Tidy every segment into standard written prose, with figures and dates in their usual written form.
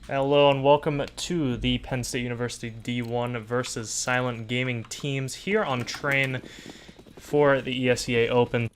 Hello and welcome to the Penn State University D1 versus Silent Gaming teams here on train for the ESEA Open.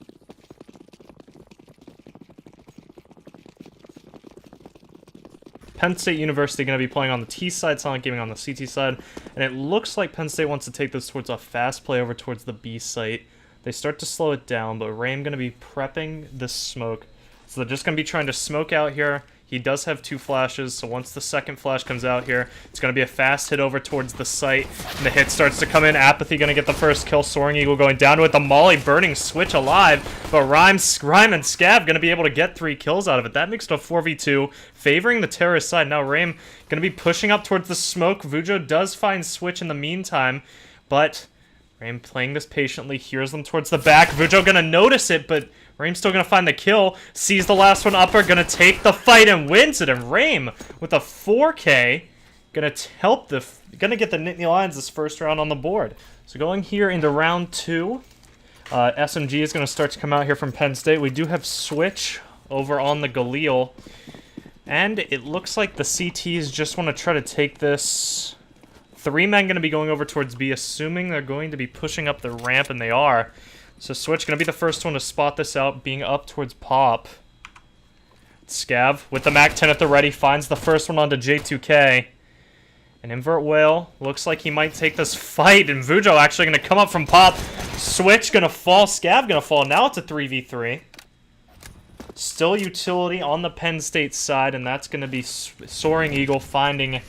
Penn State University going to be playing on the T side, Silent Gaming on the CT side, and it looks like Penn State wants to take this towards a fast play over towards the B site. They start to slow it down, but Raym going to be prepping this smoke. So they're just going to be trying to smoke out here. He does have two flashes, so once the second flash comes out here, it's going to be a fast hit over towards the site, and the hit starts to come in. Apathy going to get the first kill. Soaring Eagle going down to it. The Molly burning Switch alive, but Rhyme and Scav going to be able to get 3 kills out of it. That makes it a 4v2, favoring the terrorist side. Now Raym going to be pushing up towards the smoke. Vujo does find Switch in the meantime, but Raym playing this patiently, hears them towards the back. Vujo going to notice it, but Raym's still going to find the kill, sees the last one upper, going to take the fight and wins it. And Raym with a 4K, going to get the Nittany Lions this first round on the board. So going here into round 2, SMG is going to start to come out here from Penn State. We do have Switch over on the Galil, and it looks like the CTs just want to try to take this. 3 men going to be going over towards B, assuming they're going to be pushing up the ramp, and they are. So Switch going to be the first one to spot this out, being up towards Pop. Scav with the MAC-10 at the ready, finds the first one onto J2K. And Invert Whale looks like he might take this fight, and Vujo actually going to come up from Pop. Switch going to fall, Scav going to fall. Now it's a 3v3. Still utility on the Penn State side, and that's going to be Soaring Eagle finding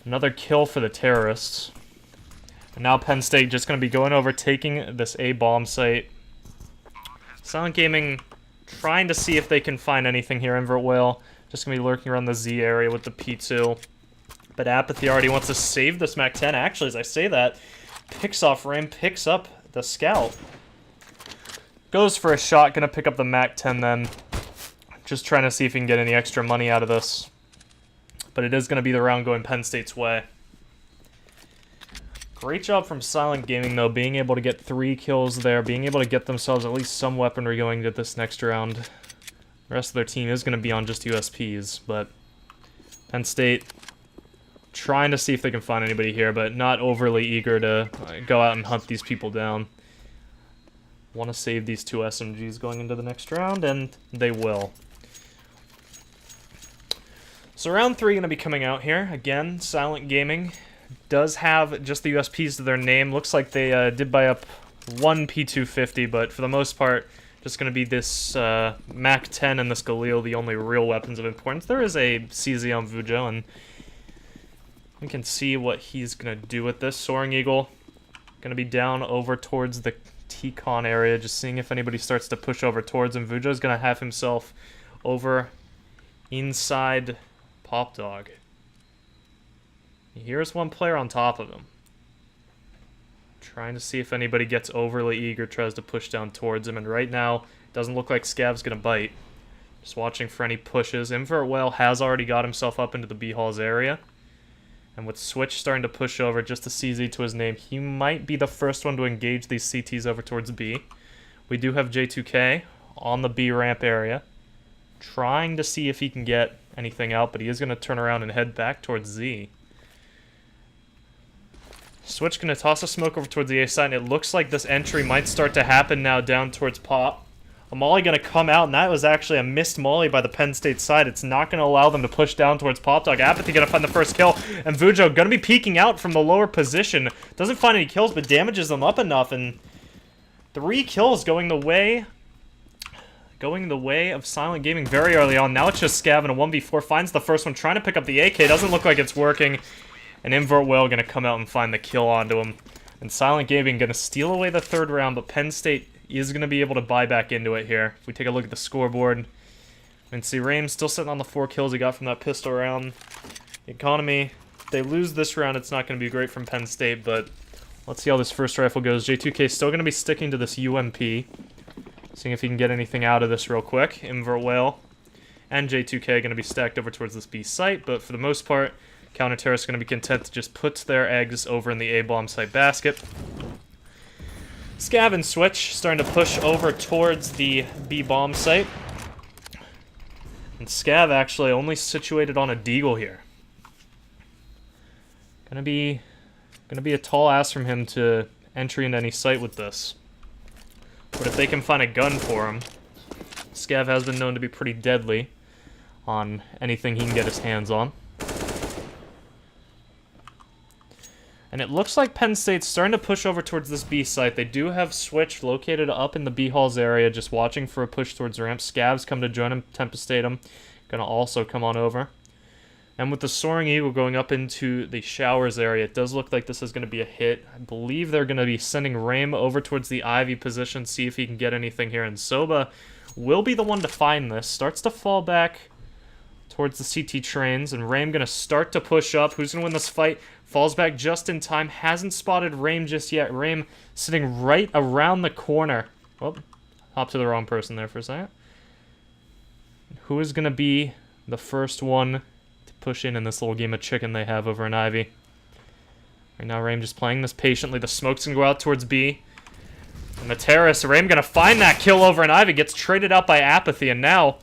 another kill for the terrorists. And now Penn State just going to be going over, taking this A bomb site. Silent Gaming trying to see if they can find anything here. Invert Whale just going to be lurking around the Z area with the P2. But Apathy already wants to save this MAC-10. Actually, as I say that, picks off Raym, picks up the Scout. Goes for a shot, going to pick up the MAC-10 then. Just trying to see if he can get any extra money out of this. But it is going to be the round going Penn State's way. Great job from Silent Gaming, though, being able to get 3 kills there, being able to get themselves at least some weaponry going into this next round. The rest of their team is going to be on just USPs, but Penn State trying to see if they can find anybody here, but not overly eager to go out and hunt these people down. Want to save these 2 SMGs going into the next round, and they will. So round 3 going to be coming out here. Again, Silent Gaming does have just the USPs to their name. Looks like they did buy up 1 P250, but for the most part, just going to be this MAC-10 and this Galil, the only real weapons of importance. There is a CZ on Vujo, and we can see what he's going to do with this. Soaring Eagle going to be down over towards the T-Con area, just seeing if anybody starts to push over towards him. Vujo's going to have himself over inside Pop Dog. Here's one player on top of him. Trying to see if anybody gets overly eager, tries to push down towards him, and right now, it doesn't look like Scav's going to bite. Just watching for any pushes. Invert Whale has already got himself up into the B-Halls area. And with Switch starting to push over, just a CZ to his name, he might be the first one to engage these CTs over towards B. We do have J2K on the B ramp area, trying to see if he can get anything out, but he is going to turn around and head back towards Z. Switch going to toss a smoke over towards the A side, and it looks like this entry might start to happen now down towards Pop. A Molly going to come out, and that was actually a missed Molly by the Penn State side. It's not going to allow them to push down towards Pop Dog. Apathy going to find the first kill, and Vujo going to be peeking out from the lower position. Doesn't find any kills, but damages them up enough, and 3 kills going the way of Silent Gaming very early on. Now it's just Scav in a 1v4. Finds the first one, trying to pick up the AK. Doesn't look like it's working. And Invert Whale going to come out and find the kill onto him. And Silent Gaming going to steal away the 3rd round, but Penn State is going to be able to buy back into it here. If we take a look at the scoreboard, and see Raym still sitting on the 4 kills he got from that pistol round. The economy, if they lose this round, it's not going to be great from Penn State, but let's see how this first rifle goes. J2K still going to be sticking to this UMP. Seeing if he can get anything out of this real quick. Invert Whale and J2K going to be stacked over towards this B site, but for the most part, Counter-Terrorists are going to be content to just put their eggs over in the A-bomb site basket. Scav and Switch starting to push over towards the B-bomb site. And Scav actually only situated on a deagle here. Gonna be a tall ask from him to entry into any site with this. But if they can find a gun for him, Scav has been known to be pretty deadly on anything he can get his hands on. And it looks like Penn State's starting to push over towards this B site. They do have Switch located up in the B halls area, just watching for a push towards ramp. Scav's come to join him, Tempest Tatum. Gonna also come on over. And with the Soaring Eagle going up into the showers area, it does look like this is going to be a hit. I believe they're going to be sending Rame over towards the Ivy position, see if he can get anything here. And Soba will be the one to find this. Starts to fall back towards the CT trains, and Rame going to start to push up. Who's going to win this fight? Falls back just in time. Hasn't spotted Rame just yet. Rame sitting right around the corner. Oh, hop to the wrong person there for a second. Who is going to be the first one push in this little game of chicken they have over in Ivy? Right now, Rame just playing this patiently. The smoke's gonna go out towards B. And the terrorist, Rame gonna find that kill over in Ivy, gets traded out by Apathy, and now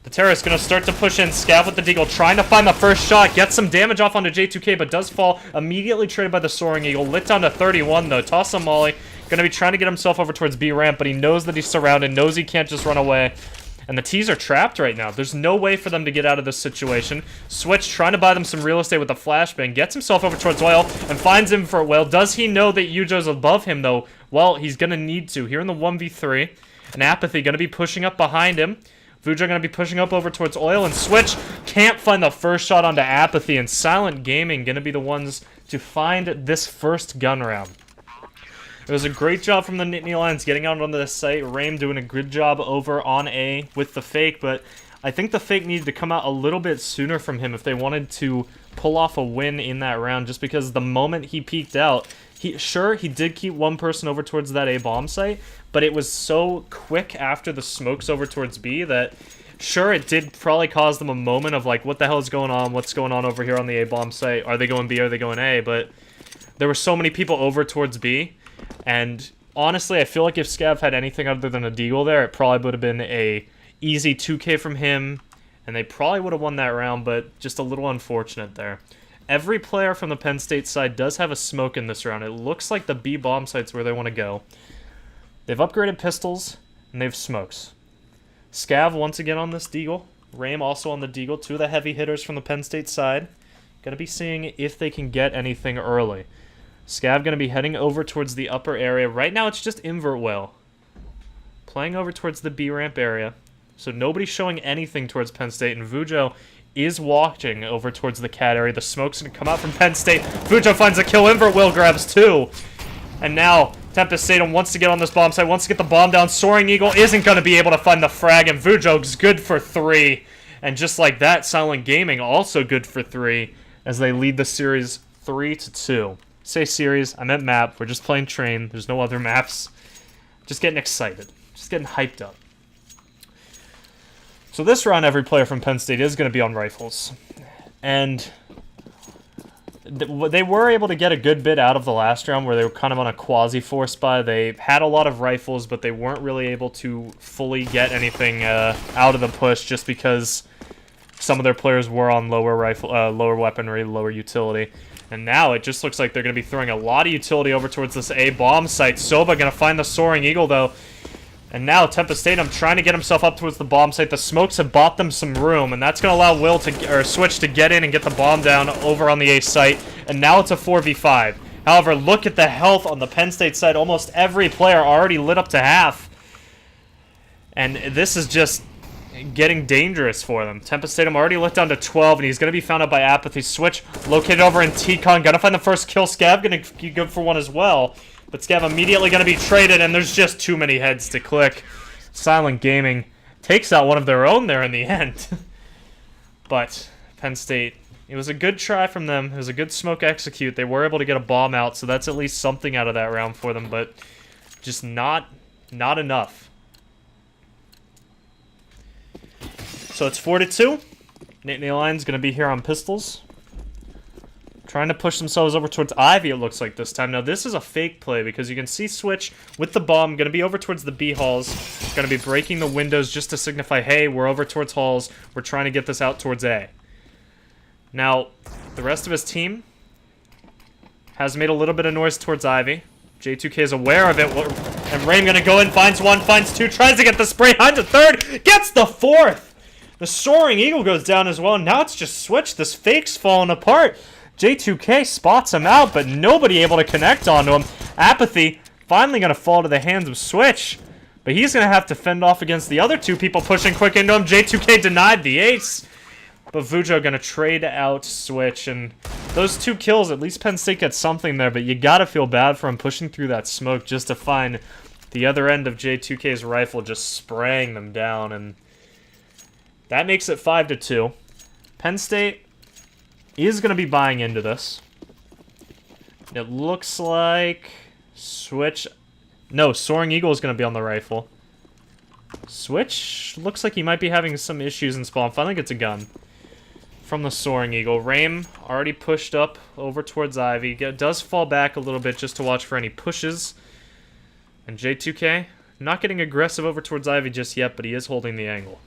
the terrorist gonna start to push in. Scav with the deagle, trying to find the first shot, gets some damage off onto J2K, but does fall. Immediately traded by the Soaring Eagle. Lit down to 31 though. Toss a molly. Gonna be trying to get himself over towards B ramp, but he knows that he's surrounded, knows he can't just run away. And the T's are trapped right now. There's no way for them to get out of this situation. Switch trying to buy them some real estate with a flashbang. Gets himself over towards Oil and finds him for Whale. Does he know that Yujo's above him, though? Well, he's going to need to. Here in the 1v3. And Apathy going to be pushing up behind him. Vujo going to be pushing up over towards Oil. And Switch can't find the first shot onto Apathy. And Silent Gaming going to be the ones to find this first gun round. It was a great job from the Nittany Lions getting out onto this site. Rame doing a good job over on A with the fake, but I think the fake needed to come out a little bit sooner from him if they wanted to pull off a win in that round, just because the moment he peeked out, he did keep one person over towards that A bomb site, but it was so quick after the smokes over towards B that sure, it did probably cause them a moment of like, what the hell is going on? What's going on over here on the A bomb site? Are they going B? Are they going A? But there were so many people over towards B. And honestly, I feel like if Scav had anything other than a deagle there, it probably would have been a easy 2K from him, and they probably would have won that round, but just a little unfortunate there. Every player from the Penn State side does have a smoke in this round. It looks like the B bomb site's where they want to go. They've upgraded pistols, and they have smokes. Scav once again on this deagle. Rame also on the deagle. Two of the heavy hitters from the Penn State side. Gonna be seeing if they can get anything early. Scav going to be heading over towards the upper area. Right now, it's just Invert Whale. Playing over towards the B ramp area. So nobody's showing anything towards Penn State. And Vujo is walking over towards the cat area. The smoke's going to come out from Penn State. Vujo finds a kill. Invert Whale grabs two. And now, Tempest Tatum wants to get on this bomb site. Wants to get the bomb down. Soaring Eagle isn't going to be able to find the frag. And Vujo's good for 3. And just like that, Silent Gaming also good for 3. As they lead the series 3-2. Say series, I meant map. We're just playing train. There's no other maps. Just getting excited. Just getting hyped up. So this round, every player from Penn State is going to be on rifles. And they were able to get a good bit out of the last round where they were kind of on a quasi-force buy. They had a lot of rifles, but they weren't really able to fully get anything out of the push just because some of their players were on lower weaponry, lower utility. And now it just looks like they're going to be throwing a lot of utility over towards this A bomb site. Soba going to find the Soaring Eagle, though. And now Tempest Tatum trying to get himself up towards the bomb site. The smokes have bought them some room, and that's going to allow Switch to get in and get the bomb down over on the A site. And now it's a 4v5. However, look at the health on the Penn State side. Almost every player already lit up to half. And this is just getting dangerous for them. Tempest Tatum already lit down to 12, and he's going to be found out by Apathy. Switch located over in T-Con. Going to find the first kill. Scav going to be good for one as well. But Scav immediately going to be traded, and there's just too many heads to click. Silent Gaming takes out one of their own there in the end. But Penn State, it was a good try from them. It was a good smoke execute. They were able to get a bomb out, so that's at least something out of that round for them, but just not enough. So it's 4-2. Nittany Lions going to be here on pistols. Trying to push themselves over towards Ivy, it looks like this time. Now, this is a fake play because you can see Switch with the bomb going to be over towards the B halls. Going to be breaking the windows just to signify, hey, we're over towards halls. We're trying to get this out towards A. Now, the rest of his team has made a little bit of noise towards Ivy. J2K is aware of it. And Rain going to go in, finds one, finds two, tries to get the spray behind the third, gets the fourth. The Soaring Eagle goes down as well. Now it's just Switch. This fake's falling apart. J2K spots him out, but nobody able to connect onto him. Apathy finally going to fall to the hands of Switch. But he's going to have to fend off against the other two people pushing quick into him. J2K denied the ace. But Vujo going to trade out Switch. And those 2 kills, at least Penn State gets something there. But you got to feel bad for him pushing through that smoke just to find the other end of J2K's rifle just spraying them down. And that makes it 5-2. Penn State is going to be buying into this. It looks like Switch... No, Soaring Eagle is going to be on the rifle. Switch looks like he might be having some issues in spawn. Finally gets a gun from the Soaring Eagle. Rame already pushed up over towards Ivy. Does fall back a little bit just to watch for any pushes. And J2K not getting aggressive over towards Ivy just yet, but he is holding the angle.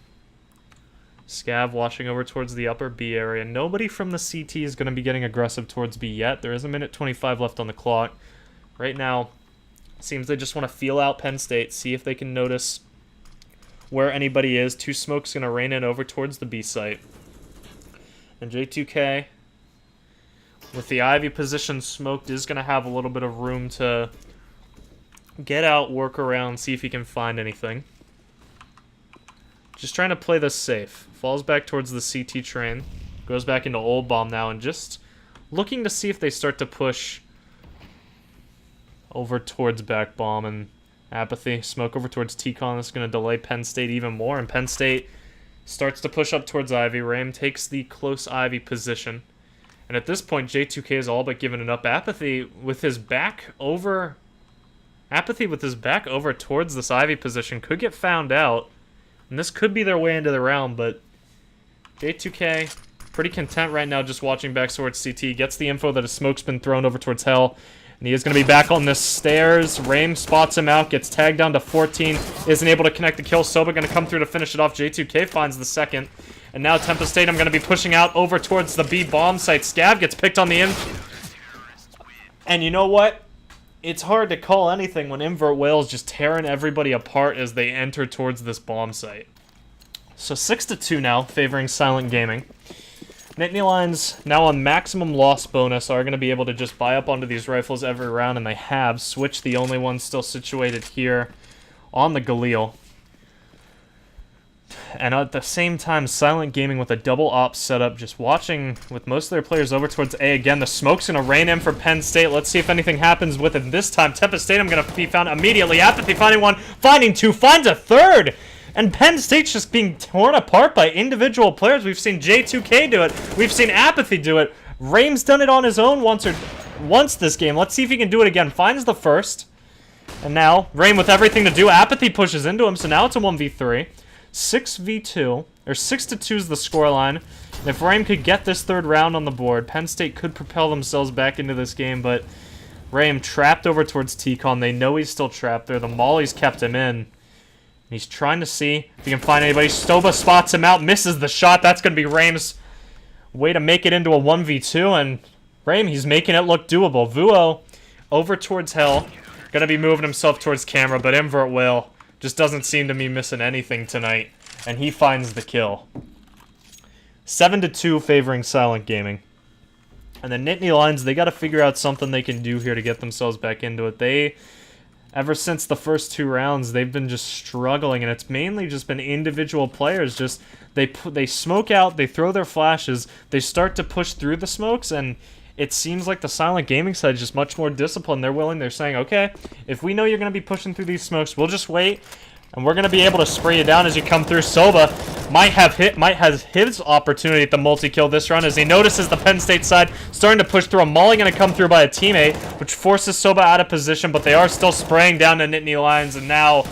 Scav watching over towards the upper B area. Nobody from the CT is going to be getting aggressive towards B yet. There is a minute 25 left on the clock. Right now, seems they just want to feel out Penn State, see if they can notice where anybody is. 2 smokes going to rain in over towards the B site. And J2K, with the Ivy position smoked, is going to have a little bit of room to get out, work around, see if he can find anything. Just trying to play this safe. Falls back towards the CT train. Goes back into Old Bomb now and just looking to see if they start to push over towards Back Bomb and Apathy. Smoke over towards T-Con. This is going to delay Penn State even more. And Penn State starts to push up towards Ivy. Ram takes the close Ivy position. And at this point, J2K is all but giving it up. Apathy with his back over towards this Ivy position could get found out. And this could be their way into the round, but J2K pretty content right now just watching back towards CT. Gets the info that a smoke's been thrown over towards Hell. And he is going to be back on the stairs. Rame spots him out, gets tagged down to 14. Isn't able to connect the kill. Soba going to come through to finish it off. J2K finds the second. And now Tempest Stadium going to be pushing out over towards the B bomb site. Scav gets picked on the in. And you know what? It's hard to call anything when Invert Whale's just tearing everybody apart as they enter towards this bomb site. So 6-2 now, favoring Silent Gaming. Nittany Lions, now on maximum loss bonus, are going to be able to just buy up onto these rifles every round, and they have. Switch, the only one still situated here on the Galil. And at the same time, Silent Gaming with a double op setup, just watching with most of their players over towards A again. The smoke's going to rain in for Penn State. Let's see if anything happens with it this time. Tempest Stadium going to be found immediately. Apathy finding one, finding two, finds a third. And Penn State's just being torn apart by individual players. We've seen J2K do it. We've seen Apathy do it. Rame's done it on his own once this game. Let's see if he can do it again. Finds the first. And now, Rame with everything to do. Apathy pushes into him, so now it's a 1v3. 6v2, or 6-2 is the scoreline. And if Rame could get this third round on the board, Penn State could propel themselves back into this game, but Rame trapped over towards T-Con. They know he's still trapped there. The Molly's kept him in. And he's trying to see if he can find anybody. Stoba spots him out, misses the shot. That's going to be Rame's way to make it into a 1v2, and Rame, he's making it look doable. Vuo over towards Hell. Going to be moving himself towards camera, but Invert Whale just doesn't seem to be missing anything tonight, and he finds the kill. 7-2 favoring Silent Gaming. And the Nittany Lions, they got to figure out something they can do here to get themselves back into it. Ever since the first 2 rounds, they've been just struggling, and it's mainly just been individual players. Just they smoke out, they throw their flashes, they start to push through the smokes, and it seems like the Silent Gaming side is just much more disciplined. They're saying, okay, if we know you're going to be pushing through these smokes, we'll just wait, and we're going to be able to spray you down as you come through. Soba might have his opportunity at the multi-kill this round as he notices the Penn State side starting to push through. A Molly going to come through by a teammate, which forces Soba out of position, but they are still spraying down the Nittany Lions, and now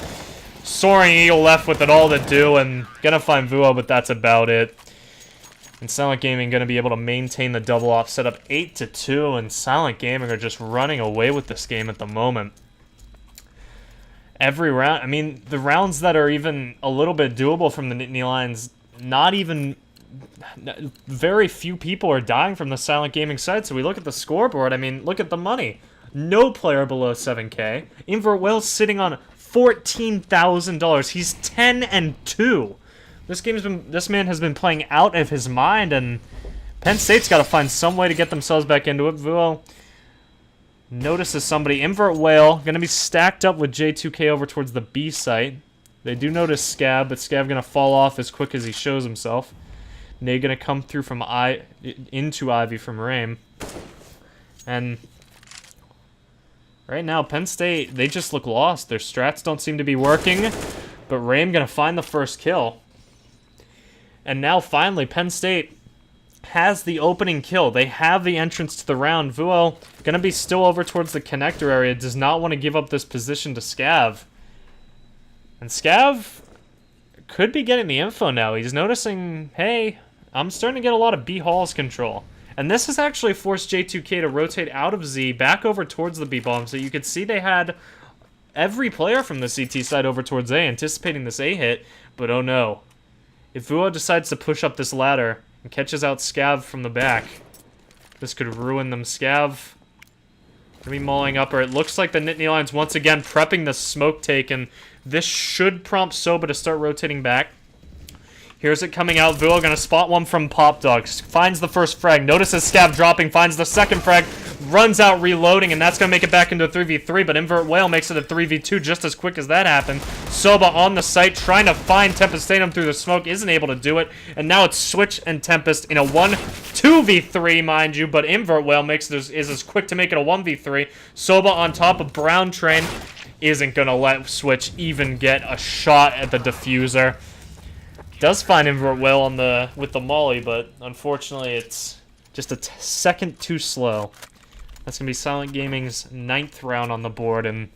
Soaring Eagle left with it all to do, and going to find Vuo, but that's about it. And Silent Gaming going to be able to maintain the double off setup 8-2, and Silent Gaming are just running away with this game at the moment. Every round, I mean, the rounds that are even a little bit doable from the Nittany Lions, very few people are dying from the Silent Gaming side. So we look at the scoreboard, I mean, look at the money. No player below 7K. Invert Whale's sitting on $14,000. He's 10-2. This man has been playing out of his mind, and Penn State's got to find some way to get themselves back into it. Vuo notices somebody. Invert Whale going to be stacked up with J2K over towards the B site. They do notice Scav, but Scav going to fall off as quick as he shows himself. Nate going to come through from into Ivy from Rame. And right now, Penn State, they just look lost. Their strats don't seem to be working, but Rame going to find the first kill. And now, finally, Penn State has the opening kill. They have the entrance to the round. Vuo going to be still over towards the connector area. Does not want to give up this position to Scav. And Scav could be getting the info now. He's noticing, hey, I'm starting to get a lot of B Hall's control. And this has actually forced J2K to rotate out of Z, back over towards the B bomb. So you could see they had every player from the CT side over towards A, anticipating this A hit. But oh no. If Vuo decides to push up this ladder and catches out Scav from the back, this could ruin them. Scav gonna be mauling up, or it looks like the Nittany Lions once again prepping the smoke take, and this should prompt Soba to start rotating back. Here's it coming out. Vuo gonna spot one from Pop Dogs. Finds the first frag. Notices Scav dropping. Finds the second frag. Runs out reloading, and that's gonna make it back into a 3v3, but Invert Whale makes it a 3v2 just as quick as that happened. Soba on the site trying to find Tempestanum through the smoke. Isn't able to do it. And now it's Switch and Tempest in a 2v3, mind you, but Invert Whale is as quick to make it a 1v3. Soba on top of Brown Train isn't gonna let Switch even get a shot at the diffuser. Does find Invert Whale with the molly, but unfortunately it's just a second too slow. That's going to be Silent Gaming's 9th round on the board, and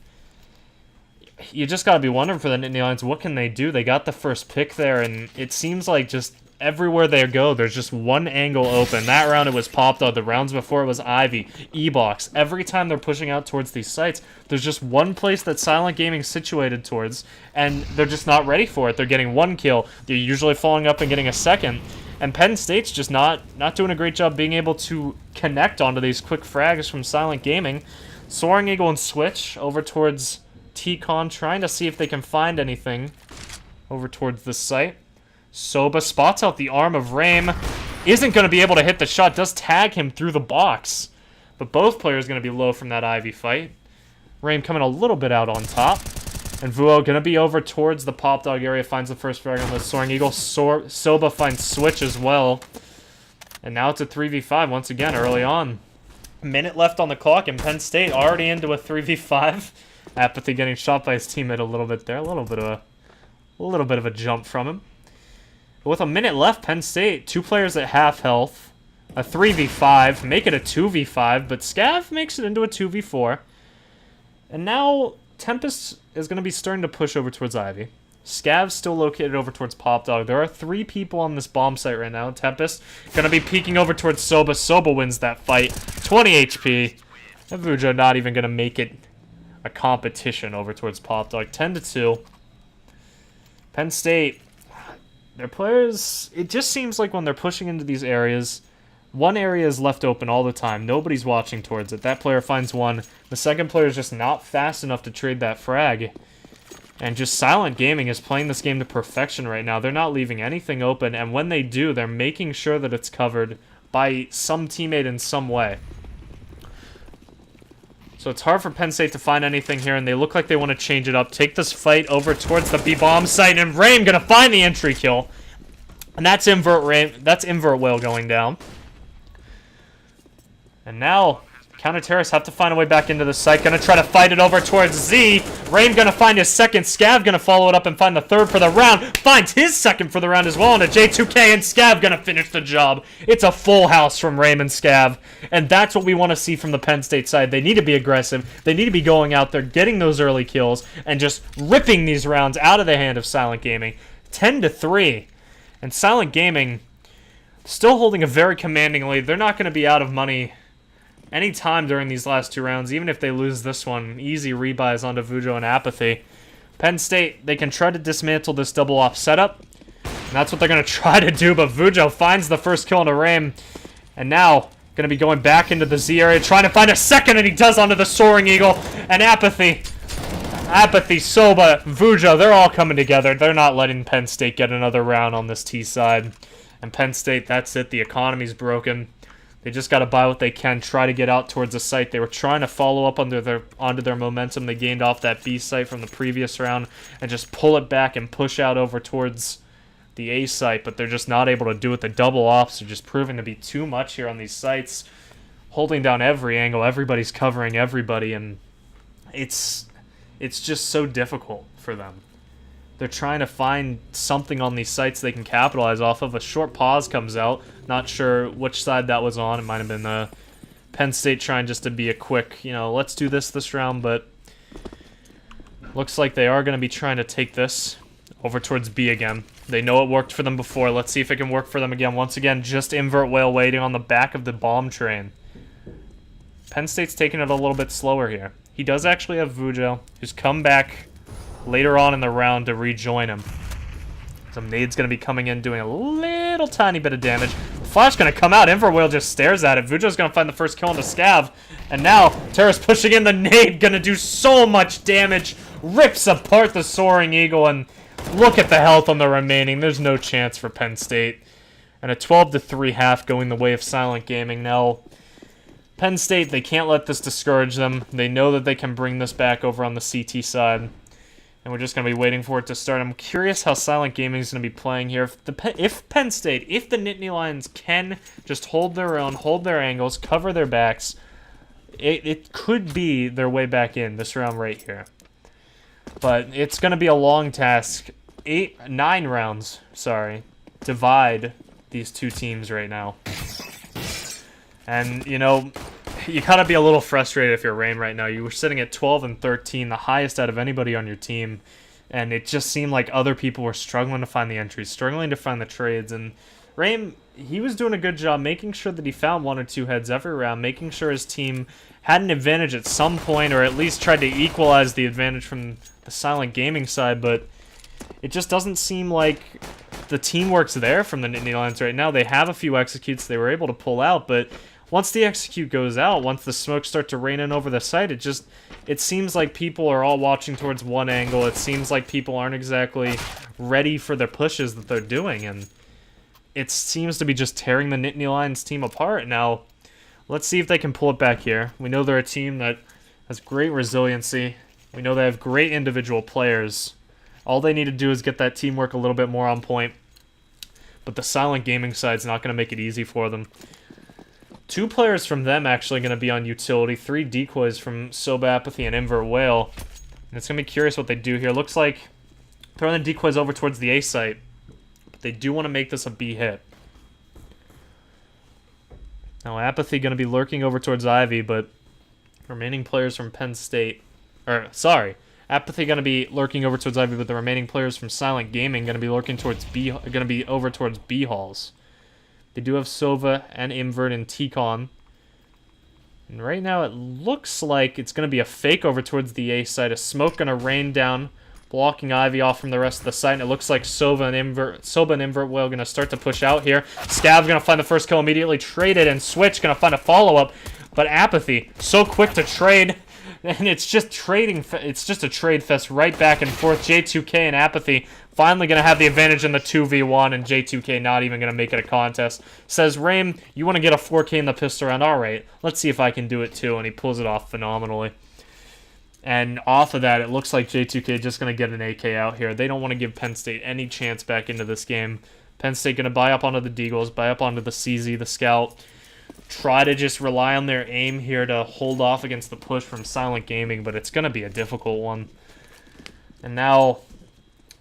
you just got to be wondering for the Nittany Lions, what can they do? They got the first pick there, and it seems like just everywhere they go, there's just one angle open. That round it was Pop Dog. The rounds before it was Ivy, E-Box. Every time they're pushing out towards these sites, there's just one place that Silent Gaming's situated towards, and they're just not ready for it. They're getting one kill. They're usually following up and getting a second. And Penn State's just not doing a great job being able to connect onto these quick frags from Silent Gaming. Soaring Eagle and Switch over towards T-Con, trying to see if they can find anything over towards this site. Soba spots out the arm of Rame. Isn't going to be able to hit the shot. Does tag him through the box. But both players going to be low from that Ivy fight. Rame coming a little bit out on top. And Vuo going to be over towards the Pop Dog area. Finds the first frag on the Soaring Eagle. Soba finds Switch as well. And now it's a 3v5 once again early on. Minute left on the clock, and Penn State already into a 3v5. Apathy getting shot by his teammate a little bit there. A little bit of a jump from him. But with a minute left, Penn State, 2 players at half health. A 3v5. Make it a 2v5, but Scav makes it into a 2v4. And now Tempest is going to be starting to push over towards Ivy. Scav's still located over towards Pop Dog. There are 3 people on this bomb site right now. Tempest going to be peeking over towards Soba. Soba wins that fight. 20 HP. And Vujo not even going to make it a competition over towards Pop Dog. 10-2. Penn State, their players, it just seems like when they're pushing into these areas, one area is left open all the time. Nobody's watching towards it. That player finds one. The second player is just not fast enough to trade that frag. And just Silent Gaming is playing this game to perfection right now. They're not leaving anything open, and when they do, they're making sure that it's covered by some teammate in some way. So it's hard for Penn State to find anything here, and they look like they want to change it up. Take this fight over towards the B-bomb site, and Rame gonna find the entry kill. And that's Invert Whale going down. And now, Counter-Terrorists have to find a way back into the site. Gonna try to fight it over towards Z. Rame gonna find his second. Scav gonna follow it up and find the third for the round. Finds his second for the round as well. And a J2K, and Scav gonna finish the job. It's a full house from Rame and Scav. And that's what we want to see from the Penn State side. They need to be aggressive. They need to be going out there, getting those early kills, and just ripping these rounds out of the hand of Silent Gaming. 10-3. And Silent Gaming, Still holding a very commanding lead. They're not going to be out of money anytime during these last 2 rounds, even if they lose this one. Easy rebuys onto Vujo and Apathy. Penn State, they can try to dismantle this double off setup. And that's what they're going to try to do, but Vujo finds the first kill into Rame. And now, going to be going back into the Z area, trying to find a second, and he does onto the Soaring Eagle. And Apathy, Soba, Vujo, they're all coming together. They're not letting Penn State get another round on this T side. And Penn State, that's it. The economy's broken. They just got to buy what they can, try to get out towards the site. They were trying to follow up onto their momentum they gained off that B site from the previous round and just pull it back and push out over towards the A site, but they're just not able to do it. The double offs are just proving to be too much here on these sites, holding down every angle. Everybody's covering everybody, and it's just so difficult for them. They're trying to find something on these sites they can capitalize off of. A short pause comes out. Not sure which side that was on. It might have been Penn State trying just to be a quick, let's do this round, but looks like they are going to be trying to take this over towards B again. They know it worked for them before. Let's see if it can work for them again. Once again, just Invert Whale waiting on the back of the bomb train. Penn State's taking it a little bit slower here. He does actually have Vujo, who's come back later on in the round to rejoin him. Some nade's going to be coming in, doing a little tiny bit of damage. Flash going to come out. Inverwhale just stares at it. Vujo's going to find the first kill on the Scav. And now, Terra's pushing in the nade. Going to do so much damage. Rips apart the Soaring Eagle. And look at the health on the remaining. There's no chance for Penn State. And a 12-3 half going the way of Silent Gaming. Now, Penn State, they can't let this discourage them. They know that they can bring this back over on the CT side. And we're just going to be waiting for it to start. I'm curious how Silent Gaming is going to be playing here. If Penn State, if the Nittany Lions can just hold their own, hold their angles, cover their backs, it could be their way back in this round right here. But it's going to be a long task. 9 rounds, divide these two teams right now. And, you gotta be a little frustrated if you're Rain right now. You were sitting at 12-13, the highest out of anybody on your team, and it just seemed like other people were struggling to find the entries, struggling to find the trades, and Rain, he was doing a good job making sure that he found 1 or 2 heads every round, making sure his team had an advantage at some point, or at least tried to equalize the advantage from the Silent Gaming side, but it just doesn't seem like the teamwork's there from the Nittany Lions right now. They have a few executes they were able to pull out, but once the execute goes out, once the smokes start to rain in over the site, it seems like people are all watching towards one angle. It seems like people aren't exactly ready for the pushes that they're doing, and it seems to be just tearing the Nittany Lions team apart. Now, let's see if they can pull it back here. We know they're a team that has great resiliency. We know they have great individual players. All they need to do is get that teamwork a little bit more on point, but the Silent Gaming side's not going to make it easy for them. 2 players from them actually going to be on utility. 3 decoys from Soba, Apathy, and Invert Whale. And it's going to be curious what they do here. Looks like throwing the decoys over towards the A site. But they do want to make this a B hit. Now Apathy going to be lurking over towards Ivy, but remaining players from Penn State... Apathy going to be lurking over towards Ivy, but the remaining players from Silent Gaming going to be lurking towards over towards B halls. They do have Sova and Invert and T-Con. And right now it looks like it's going to be a fake over towards the A side. A smoke going to rain down, blocking Ivy off from the rest of the site. And it looks like Sova and Invert Whale going to start to push out here. Scav's going to find the first kill immediately. Traded, and Switch going to find a follow-up. But Apathy, so quick to trade. And it's just trading. It's just a trade fest right back and forth. J2K and Apathy finally going to have the advantage in the 2v1, and J2K not even going to make it a contest. Says, Rame, you want to get a 4K in the pistol round? All right, let's see if I can do it too. And he pulls it off phenomenally. And off of that, it looks like J2K just going to get an AK out here. They don't want to give Penn State any chance back into this game. Penn State going to buy up onto the Deagles, buy up onto the CZ, the Scout. Try to just rely on their aim here to hold off against the push from Silent Gaming, but it's going to be a difficult one. And now,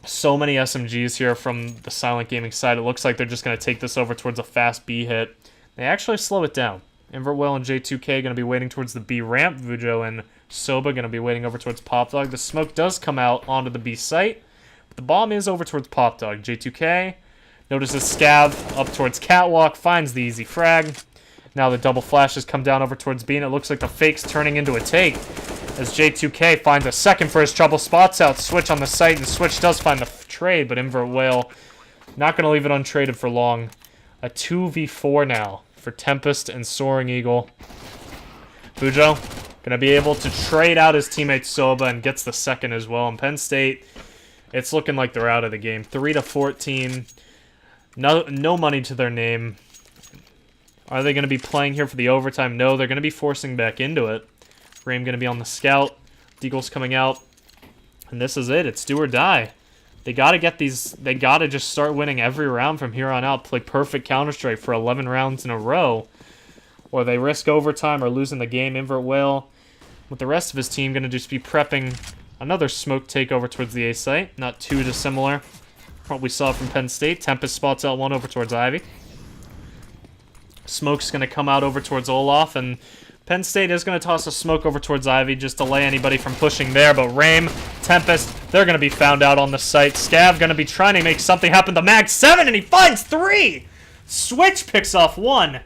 so many SMGs here from the Silent Gaming side. It looks like they're just going to take this over towards a fast B hit. They actually slow it down. Invertwell and J2K going to be waiting towards the B ramp. Vujo and Soba going to be waiting over towards Pop Dog. The smoke does come out onto the B site, but the bomb is over towards Pop Dog. J2K Notices Scav up towards Catwalk, finds the easy frag. Now the double flashes come down over towards B, and it looks like the fake's turning into a take. As J2K finds a second for his trouble, spots out Switch on the site, and Switch does find the trade, but Invert Whale not going to leave it untraded for long. A 2v4 now for Tempest and Soaring Eagle. Fujo going to be able to trade out his teammate Soba and gets the second as well. And Penn State, it's looking like they're out of the game. 3-14. No money to their name. Are they going to be playing here for the overtime? No, they're going to be forcing back into it. Rame going to be on the scout. Deagle's coming out. And this is it. It's do or die. They got to get these. They got to just start winning every round from here on out. Play perfect Counter-Strike for 11 rounds in a row. Or they risk overtime or losing the game. Invert Whale, with the rest of his team, going to just be prepping another smoke takeover towards the A site. Not too dissimilar from what we saw from Penn State. Tempest spots out one over towards Ivy. Smoke's going to come out over towards Olaf, and Penn State is going to toss a smoke over towards Ivy just to delay anybody from pushing there, but Rame, Tempest, they're going to be found out on the site. Scav going to be trying to make something happen to Mag 7, and he finds 3! Switch picks off 1.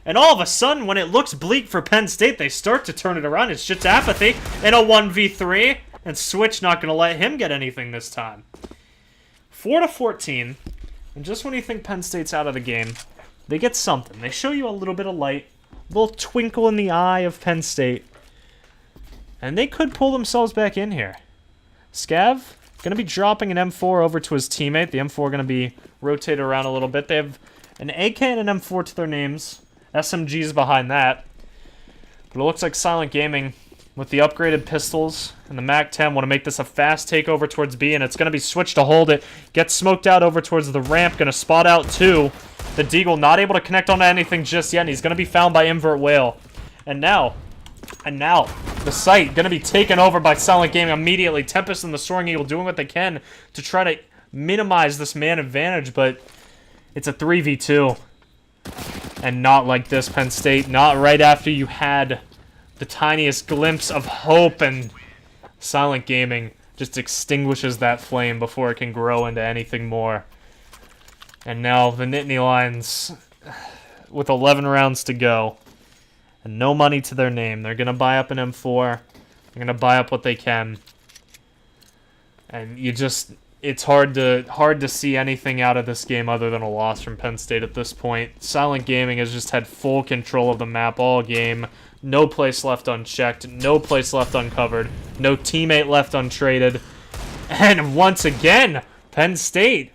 And all of a sudden, when it looks bleak for Penn State, they start to turn it around. It's just Apathy in a 1v3, and Switch not going to let him get anything this time. 4-14, and just when you think Penn State's out of the game, they get something. They show you a little bit of light, a little twinkle in the eye of Penn State, and they could pull themselves back in here. Scav going to be dropping an M4 over to his teammate. The M4 going to be rotated around a little bit. They have an AK and an M4 to their names. SMG's behind that. But it looks like Silent Gaming, with the upgraded pistols and the MAC-10, want to make this a fast takeover towards B, and it's going to be Switch to hold it. Gets smoked out over towards the ramp. Going to spot out 2. The Deagle not able to connect onto anything just yet, and he's going to be found by Invert Whale. And now, the site going to be taken over by Silent Gaming immediately. Tempest and the Soaring Eagle doing what they can to try to minimize this man advantage, but it's a 3v2. And not like this, Penn State. Not right after you had the tiniest glimpse of hope, and Silent Gaming just extinguishes that flame before it can grow into anything more. And now the Nittany Lions, with 11 rounds to go, and no money to their name. They're going to buy up an M4. They're going to buy up what they can. And it's hard to see anything out of this game other than a loss from Penn State at this point. Silent Gaming has just had full control of the map all game. No place left unchecked. No place left uncovered. No teammate left untraded. And once again, Penn State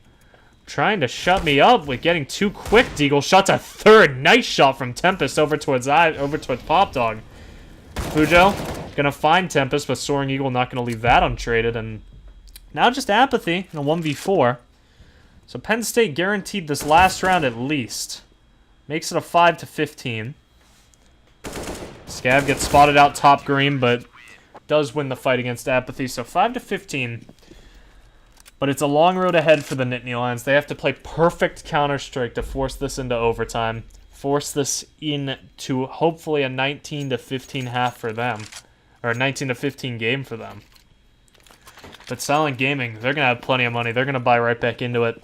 trying to shut me up with getting too quick. Deagle shots a third. Nice shot from Tempest over towards Pop Dog. Fujo gonna find Tempest, but Soaring Eagle not gonna leave that untraded, and now just Apathy in a 1v4. So Penn State guaranteed this last round at least. Makes it a 5-15. Scav gets spotted out top green, but does win the fight against Apathy. So 5-15. But it's a long road ahead for the Nittany Lions. They have to play perfect Counter-Strike to force this into overtime. Force this into hopefully a 19-15 half for them. Or a 19-15 game for them. But Silent Gaming, they're going to have plenty of money. They're going to buy right back into it.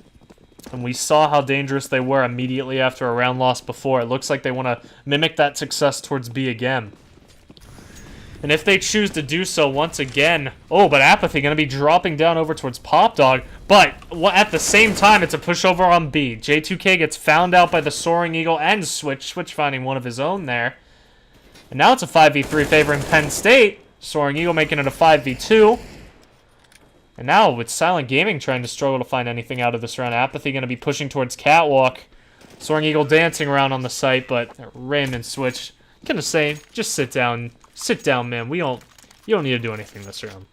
And we saw how dangerous they were immediately after a round loss before. It looks like they want to mimic that success towards B again. And if they choose to do so once again... Oh, but Apathy going to be dropping down over towards Pop Dog. But at the same time, it's a pushover on B. J2K gets found out by the Soaring Eagle and Switch. Switch finding one of his own there. And now it's a 5v3 favoring Penn State. Soaring Eagle making it a 5v2. And now, with Silent Gaming trying to struggle to find anything out of this round, Apathy going to be pushing towards Catwalk. Soaring Eagle dancing around on the site, but Rim and Switch going to say, just sit down. Sit down, man. You don't need to do anything this round.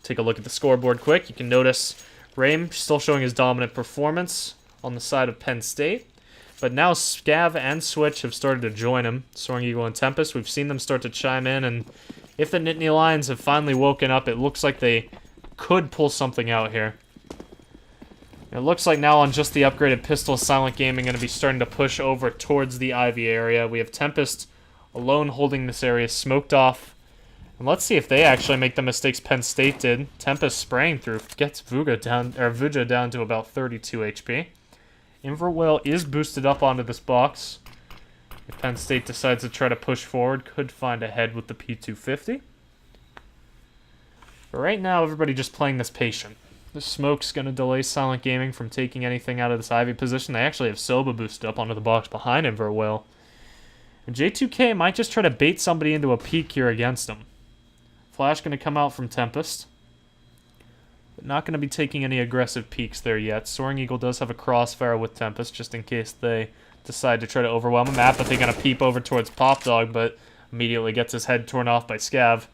Take a look at the scoreboard quick. You can notice Rame still showing his dominant performance on the side of Penn State. But now Scav and Switch have started to join him. Soaring Eagle and Tempest, we've seen them start to chime in, and if the Nittany Lions have finally woken up, it looks like they could pull something out here. It looks like now on just the upgraded pistol, Silent Gaming going to be starting to push over towards the Ivy area. We have Tempest alone holding this area, smoked off And let's see if they actually make the mistakes Penn State did. Tempest spraying through gets Vuja down to about 32 HP. Inverwell is boosted up onto this box. If Penn State decides to try to push forward, could find a head with the P250. But right now, everybody just playing this patient. The smoke's going to delay Silent Gaming from taking anything out of this Ivy position. They actually have Soba boosted up onto the box behind Inverwell. And J2K might just try to bait somebody into a peek here against him. Flash going to come out from Tempest. But not going to be taking any aggressive peeks there yet. Soaring Eagle does have a crossfire with Tempest just in case they decide to try to overwhelm him. Apathy going to peep over towards Pop Dog, but immediately gets his head torn off by Scav.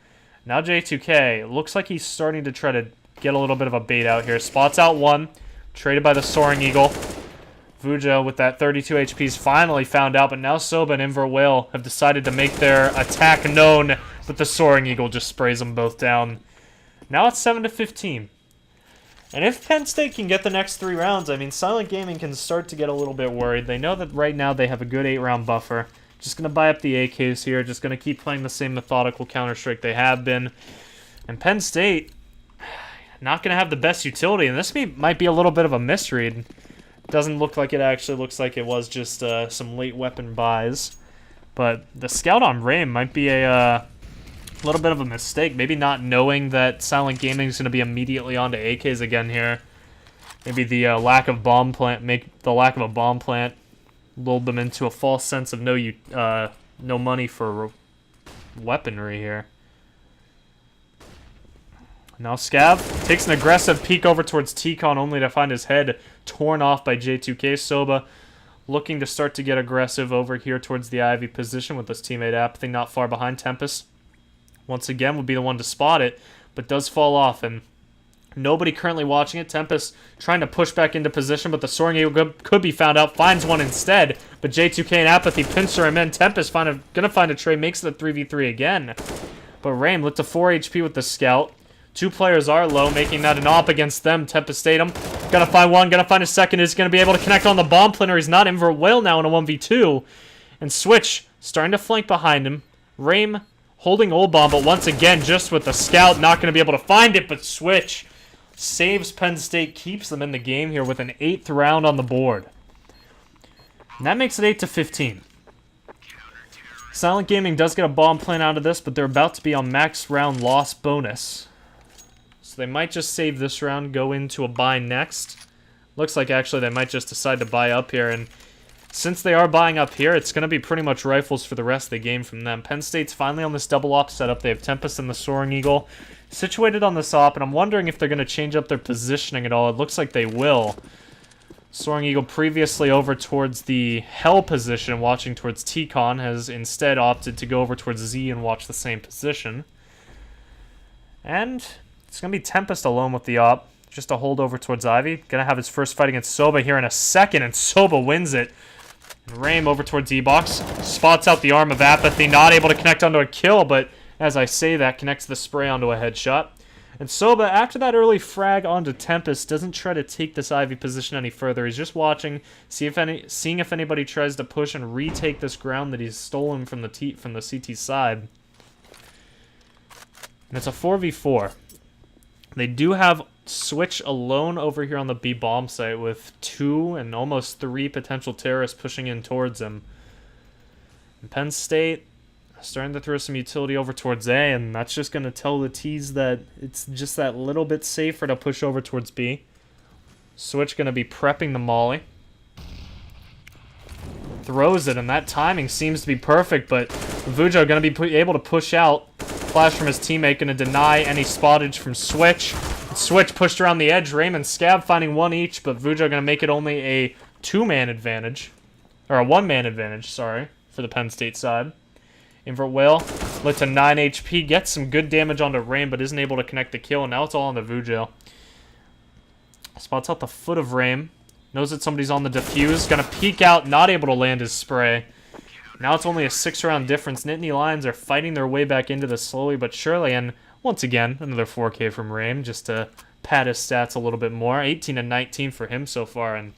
Now J2K, looks like he's starting to try to get a little bit of a bait out here. Spots out one, traded by the Soaring Eagle. Vuja with that 32 HP is finally found out, but now Soba and Inverwell have decided to make their attack known, but the Soaring Eagle just sprays them both down. Now it's 7-15. And if Penn State can get the next 3 rounds, I mean, Silent Gaming can start to get a little bit worried. They know that right now they have a good 8-round buffer. Just going to buy up the AKs here. Just going to keep playing the same methodical Counter-Strike they have been. And Penn State, not going to have the best utility. And this might be a little bit of a misread. Doesn't look like it actually looks like it was just some late weapon buys. But the scout on Rain might be a little bit of a mistake. Maybe not knowing that Silent Gaming is going to be immediately onto AKs again here. Maybe the lack of bomb plant, lulled them into a false sense of no money for weaponry here. Now Scav takes an aggressive peek over towards T-Con only to find his head torn off by J2K. Soba looking to start to get aggressive over here towards the Ivy position with his teammate Apathy not far behind. Tempest once again would be the one to spot it, but does fall off, and nobody currently watching it. Tempest trying to push back into position, but the Soaring Eagle could be found out. Finds one instead, but J2K and Apathy pincer him in. Tempest gonna find a trade, makes it a 3v3 again. But Raim lit to 4 HP with the Scout. 2 players are low, making that an op against them. Tempest Statham gonna find one, gonna find a second. Is gonna be able to connect on the bomb planter. He's not. Inverwell now in a 1v2. And Switch starting to flank behind him. Raim holding Old Bomb, but once again, just with the Scout, not gonna be able to find it, but Switch saves Penn State, keeps them in the game here with an 8th round on the board. And that makes it 8-15. Silent Gaming does get a bomb plant out of this, but they're about to be on max round loss bonus. So they might just save this round, go into a buy next. Looks like actually they might just decide to buy up here, and since they are buying up here, it's going to be pretty much rifles for the rest of the game from them. Penn State's finally on this double op setup. They have Tempest and the Soaring Eagle situated on this op, and I'm wondering if they're going to change up their positioning at all. It looks like they will. Soaring Eagle previously over towards the Hell position, watching towards T-Con, has instead opted to go over towards Z and watch the same position. And it's going to be Tempest alone with the op, just a hold over towards Ivy. Going to have his first fight against Soba here in a second, and Soba wins it. Raim over towards E-Box, spots out the arm of Apathy, not able to connect onto a kill, but as I say that, connects the spray onto a headshot. And Soba, after that early frag onto Tempest, doesn't try to take this Ivy position any further. He's just watching, seeing if anybody tries to push and retake this ground that he's stolen from the CT side. And it's a 4v4. They do have Switch alone over here on the B bomb site with 2 and almost 3 potential terrorists pushing in towards him. And Penn State starting to throw some utility over towards A, and that's just going to tell the T's that it's just that little bit safer to push over towards B. Switch going to be prepping the molly. Throws it, and that timing seems to be perfect, but Vujo going to be able to push out. Flash from his teammate going to deny any spottage from Switch. Switch pushed around the edge. Raymond Scab finding 1 each, but Vujo going to make it only a 2-man advantage. Or a 1-man advantage, sorry, for the Penn State side. Inverwell lit to 9 HP, gets some good damage onto Raim, but isn't able to connect the kill, and now it's all on the Vujo. Spots out the foot of Raim. Knows that somebody's on the defuse. Gonna peek out, not able to land his spray. Now it's only a 6-round difference. Nittany Lions are fighting their way back into this slowly but surely, and once again, another 4K from Raim, just to pad his stats a little bit more. 18-19 for him so far, and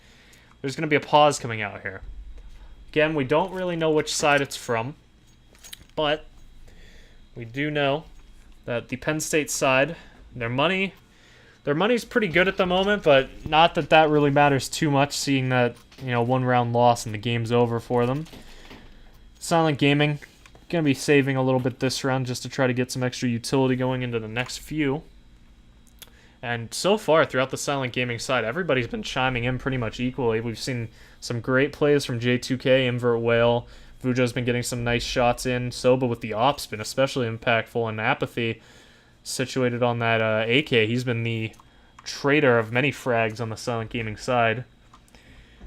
there's gonna be a pause coming out here. Again, we don't really know which side it's from, but we do know that the Penn State side, their money's pretty good at the moment, but not that that really matters too much, seeing that, you know, 1-round loss and the game's over for them. Silent Gaming, going to be saving a little bit this round just to try to get some extra utility going into the next few. And so far, throughout the Silent Gaming side, everybody's been chiming in pretty much equally. We've seen some great plays from J2K, Invert Whale. Vujo's been getting some nice shots in. Soba with the ops been especially impactful. And Apathy, situated on that AK, he's been the trader of many frags on the Silent Gaming side.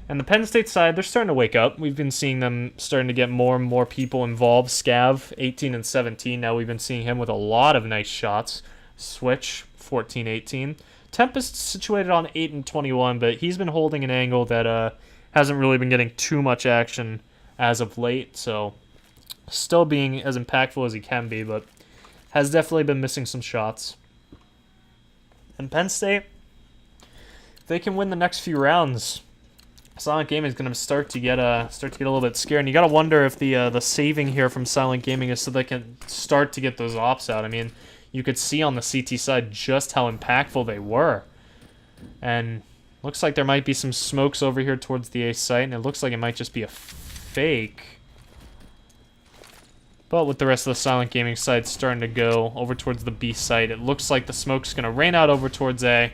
And the Penn State side, they're starting to wake up. We've been seeing them starting to get more and more people involved. Scav, 18 and 17. Now we've been seeing him with a lot of nice shots. Switch, 14-18. Tempest situated on 8 and 21, but he's been holding an angle that hasn't really been getting too much action as of late. So still being as impactful as he can be, but has definitely been missing some shots. And Penn State, if they can win the next few rounds, Silent Gaming is going to start to get a little bit scared, and you got to wonder if the saving here from Silent Gaming is so they can start to get those ops out. I mean, you could see on the CT side just how impactful they were, and looks like there might be some smokes over here towards the A site, and it looks like it might just be a fake. But with the rest of the Silent Gaming side starting to go over towards the B site, it looks like the smoke's going to rain out over towards A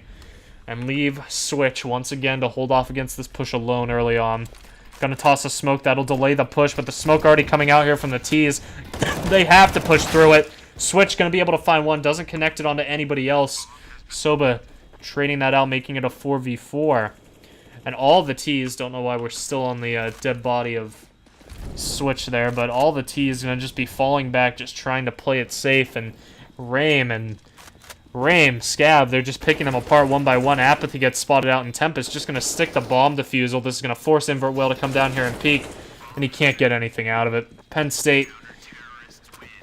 and leave Switch once again to hold off against this push alone early on. Gonna toss a smoke, that'll delay the push, but the smoke already coming out here from the T's. They have to push through it. Switch gonna be able to find one, doesn't connect it onto anybody else. Soba trading that out, making it a 4v4. And all the T's, don't know why we're still on the dead body of Switch there, but all the T's gonna just be falling back, just trying to play it safe, and Rame, Scab, they're just picking them apart one by one. Apathy gets spotted out, and Tempest just going to stick the bomb defusal. This is going to force Invert Whale to come down here and peek, and he can't get anything out of it. Penn State,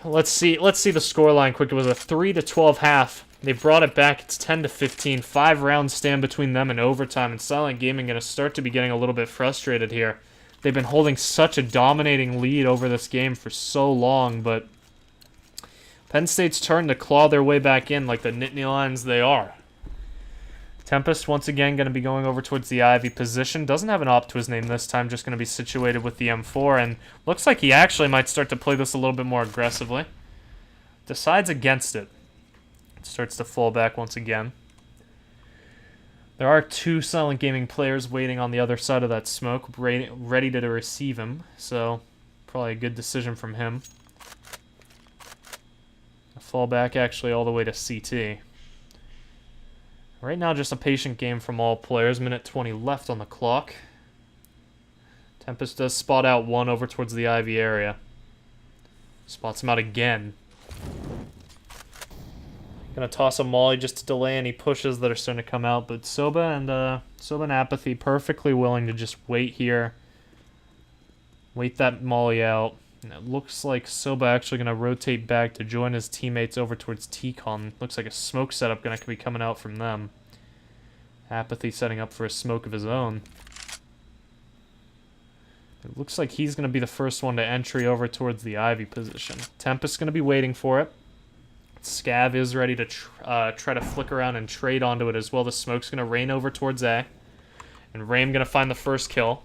let's see the scoreline quick. It was a 3-12 half. They brought it back. It's 10-15. 5 rounds stand between them and overtime, and Silent Gaming going to start to be getting a little bit frustrated here. They've been holding such a dominating lead over this game for so long, but Penn State's turn to claw their way back in like the Nittany Lions they are. Tempest once again going to be going over towards the Ivy position. Doesn't have an op to his name this time, just going to be situated with the M4, and looks like he actually might start to play this a little bit more aggressively. Decides against it. Starts to fall back once again. There are 2 Silent Gaming players waiting on the other side of that smoke, ready to receive him, so probably a good decision from him. Fall back actually all the way to CT. Right now just a patient game from all players. Minute 20 left on the clock. Tempest does spot out one over towards the Ivy area. Spots him out again. Gonna toss a molly just to delay any pushes that are starting to come out, but Soba and Apathy perfectly willing to just wait here. Wait that molly out. And it looks like Soba actually going to rotate back to join his teammates over towards T-Con. Looks like a smoke setup going to be coming out from them. Apathy setting up for a smoke of his own. It looks like he's going to be the first one to entry over towards the Ivy position. Tempest's going to be waiting for it. Scav is ready to try to flick around and trade onto it as well. The smoke's going to rain over towards A. And Rame going to find the first kill.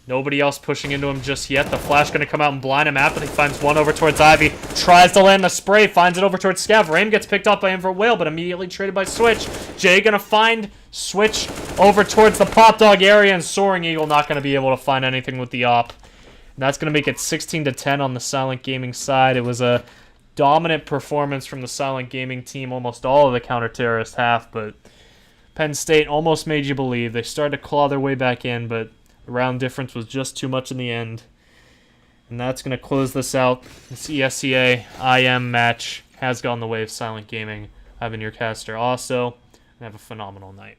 Nobody else pushing into him just yet. The flash going to come out and blind him. Apathy finds one over towards Ivy. Tries to land the spray. Finds it over towards Scav. Rame gets picked up by Invert Whale, but immediately traded by Switch. Jay going to find Switch over towards the Pop Dog area, and Soaring Eagle not going to be able to find anything with the op. And that's going to make it 16-10 on the Silent Gaming side. It was a dominant performance from the Silent Gaming team almost all of the counter-terrorist half, but Penn State almost made you believe. They started to claw their way back in, but the round difference was just too much in the end. And that's going to close this out. This ESEA IM match has gone the way of Silent Gaming. I've been your caster also, and have a phenomenal night.